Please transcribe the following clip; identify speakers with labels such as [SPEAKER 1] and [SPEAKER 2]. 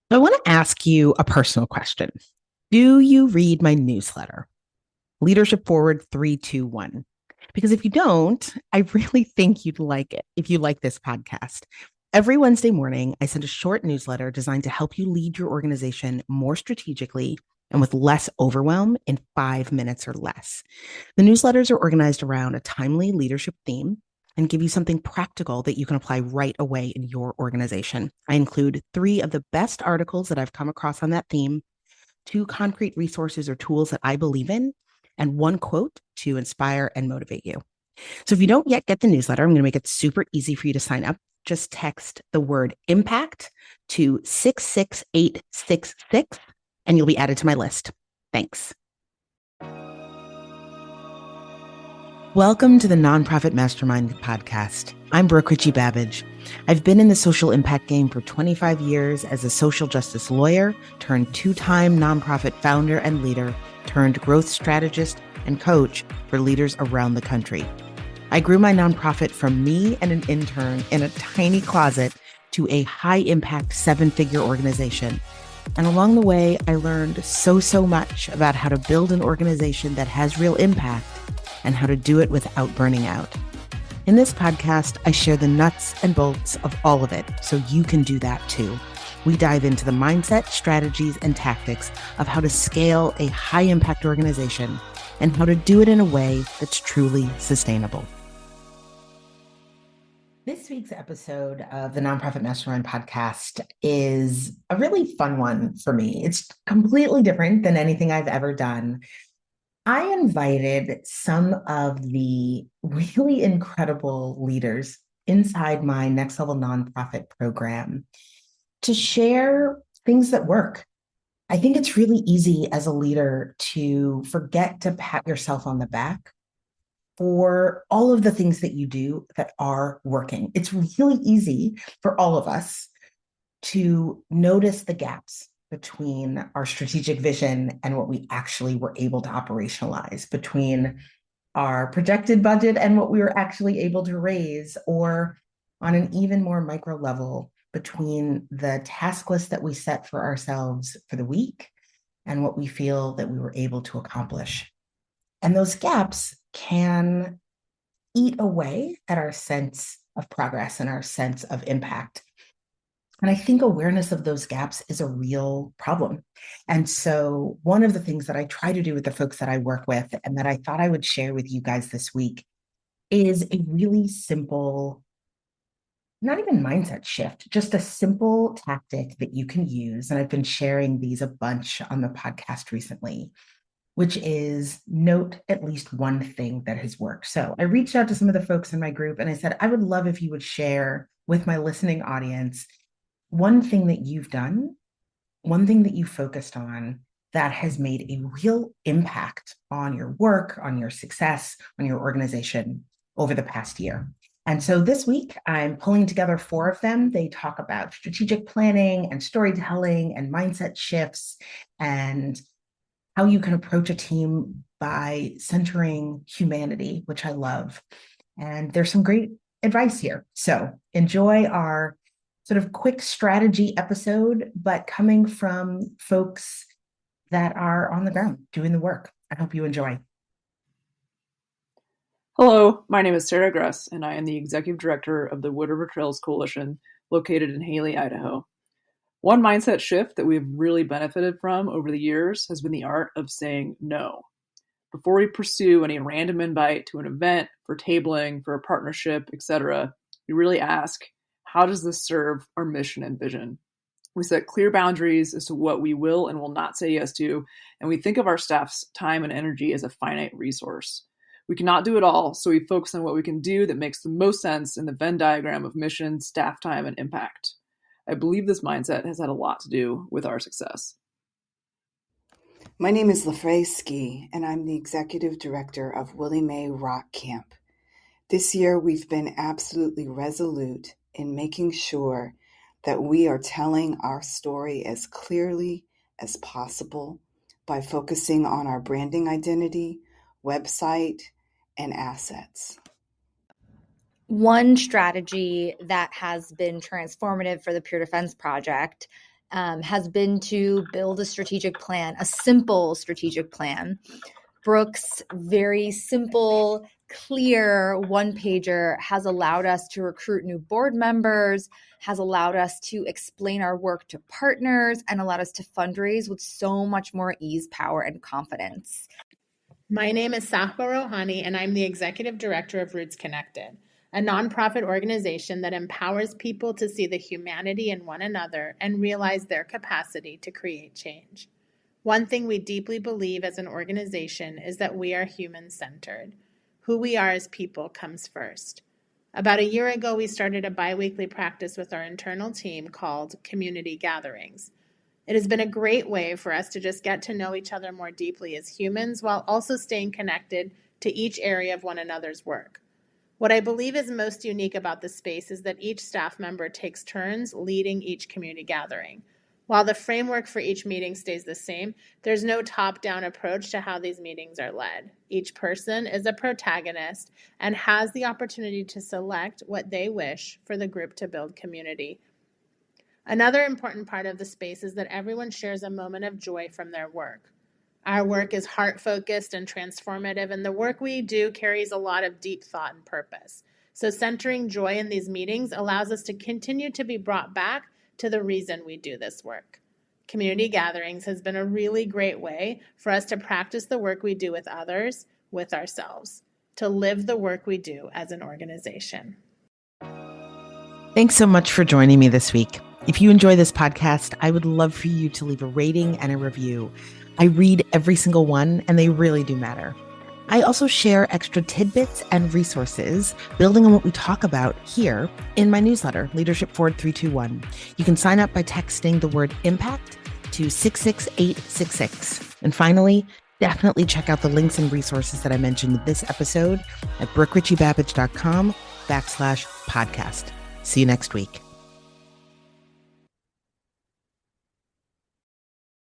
[SPEAKER 1] I want to ask you a personal question. Do you read my newsletter, Leadership Forward 321? Because if you don't, I really think you'd like it if you like this podcast. Every Wednesday morning, I send a short newsletter designed to help you lead your organization more strategically and with less overwhelm in 5 minutes or less. The newsletters are organized around a timely leadership theme and give you something practical that you can apply right away in your organization. I include three of the best articles that I've come across on that theme, two concrete resources or tools that I believe in, and one quote to inspire and motivate you. So if you don't yet get the newsletter, I'm going to make it super easy for you to sign up. Just text the word impact to 66866 and you'll be added to my list. Thanks. Welcome to the Nonprofit Mastermind podcast. I'm Brooke Richie-Babbage. I've been in the social impact game for 25 years as a social justice lawyer turned two-time nonprofit founder and leader turned growth strategist and coach for leaders around the country. I grew my nonprofit from me and an intern in a tiny closet to a high-impact seven-figure organization. And along the way, I learned so much about how to build an organization that has real impact and how to do it without burning out. In this podcast, I share the nuts and bolts of all of it so you can do that too. We dive into the mindset, strategies, and tactics of how to scale a high-impact organization and how to do it in a way that's truly sustainable. This week's episode of the Nonprofit Mastermind podcast is a really fun one for me. It's completely different than anything I've ever done. I invited some of the really incredible leaders inside my Next Level Nonprofit program to share things that work. I think it's really easy as a leader to forget to pat yourself on the back for all of the things that you do that are working. It's really easy for all of us to notice the gaps between our strategic vision and what we actually were able to operationalize, between our projected budget and what we were actually able to raise, or on an even more micro level, between the task list that we set for ourselves for the week and what we feel that we were able to accomplish. And those gaps can eat away at our sense of progress and our sense of impact. And I think awareness of those gaps is a real problem. And so one of the things that I try to do with the folks that I work with and that I thought I would share with you guys this week is a really simple, not even mindset shift, just a simple tactic that you can use. And I've been sharing these a bunch on the podcast recently, which is note at least one thing that has worked. So I reached out to some of the folks in my group and I said, I would love if you would share with my listening audience one thing that you've done, one thing that you focused on that has made a real impact on your work, on your success, on your organization over the past year. And so this week, I'm pulling together four of them. They talk about strategic planning and storytelling and mindset shifts and how you can approach a team by centering humanity, which I love. And there's some great advice here. So enjoy our sort of quick strategy episode, but coming from folks that are on the ground doing the work. I hope you enjoy.
[SPEAKER 2] Hello, my name is Sarah Gress, and I am the Executive Director of the Wood River Trails Coalition located in Haley, Idaho. One mindset shift that we've really benefited from over the years has been the art of saying no. Before we pursue any random invite to an event, for tabling, for a partnership, etc., we really ask, how does this serve our mission and vision? We set clear boundaries as to what we will and will not say yes to, and we think of our staff's time and energy as a finite resource. We cannot do it all, so we focus on what we can do that makes the most sense in the Venn diagram of mission, staff time, and impact. I believe this mindset has had a lot to do with our success.
[SPEAKER 3] My name is LaFrey Ski, and I'm the Executive Director of Willie Mae Rock Camp. This year, we've been absolutely resolute in making sure that we are telling our story as clearly as possible by focusing on our branding identity, website, and assets.
[SPEAKER 4] One strategy that has been transformative for the Peer Defense Project has been to build a strategic plan, a simple strategic plan. Brooke's very simple, clear one-pager has allowed us to recruit new board members, has allowed us to explain our work to partners, and allowed us to fundraise with so much more ease, power, and confidence.
[SPEAKER 5] My name is Sahba Rohani, and I'm the Executive Director of Roots Connected, a nonprofit organization that empowers people to see the humanity in one another and realize their capacity to create change. One thing we deeply believe as an organization is that we are human-centered. Who we are as people comes first. About a year ago, we started a bi-weekly practice with our internal team called Community Gatherings. It has been a great way for us to just get to know each other more deeply as humans while also staying connected to each area of one another's work. What I believe is most unique about the space is that each staff member takes turns leading each community gathering. While the framework for each meeting stays the same, there's no top-down approach to how these meetings are led. Each person is a protagonist and has the opportunity to select what they wish for the group to build community. Another important part of the space is that everyone shares a moment of joy from their work. Our work is heart-focused and transformative, and the work we do carries a lot of deep thought and purpose. So centering joy in these meetings allows us to continue to be brought back to the reason we do this work. Community gatherings has been a really great way for us to practice the work we do with others, with ourselves, to live the work we do as an organization.
[SPEAKER 1] Thanks so much for joining me this week. If you enjoy this podcast, I would love for you to leave a rating and a review. I read every single one, and they really do matter. I also share extra tidbits and resources building on what we talk about here in my newsletter, Leadership Forward 321. You can sign up by texting the word impact to 66866. And finally, definitely check out the links and resources that I mentioned in this episode at brookerichiebabbage.com/podcast. See you next week.